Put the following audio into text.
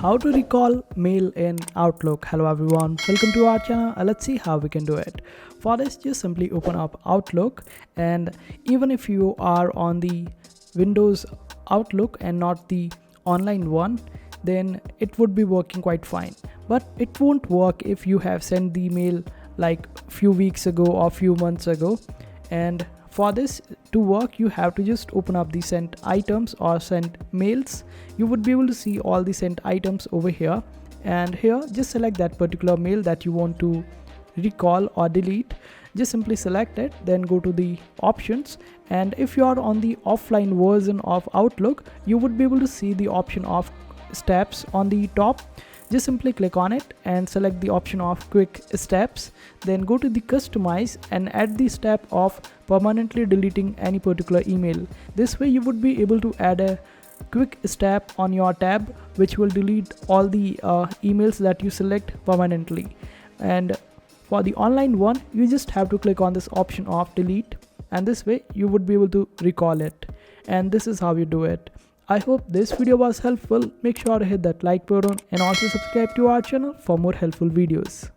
How to recall mail in Outlook. Hello everyone, welcome to our channel. Let's see how we can do it. For this, just simply open up Outlook, and even if you are on the Windows Outlook and not the online one, then it would be working quite fine. But it won't work if you have sent the mail like few weeks ago or few months ago. And for this to work, you have to just open up the sent items or sent mails. You would be able to see all the sent items over here, and here just select that particular mail that you want to recall or delete. Just simply select it, then go to the options, and if you are on the offline version of Outlook, you would be able to see the option of steps on the top. Just simply click on it and select the option of quick steps, then go to the customize and add the step of permanently deleting any particular email. This way you would be able to add a quick step on your tab which will delete all the emails that you select permanently. And for the online one, you just have to click on this option of delete, and this way you would be able to recall it. And this is how you do it. I hope this video was helpful. Make sure to hit that like button and also subscribe to our channel for more helpful videos.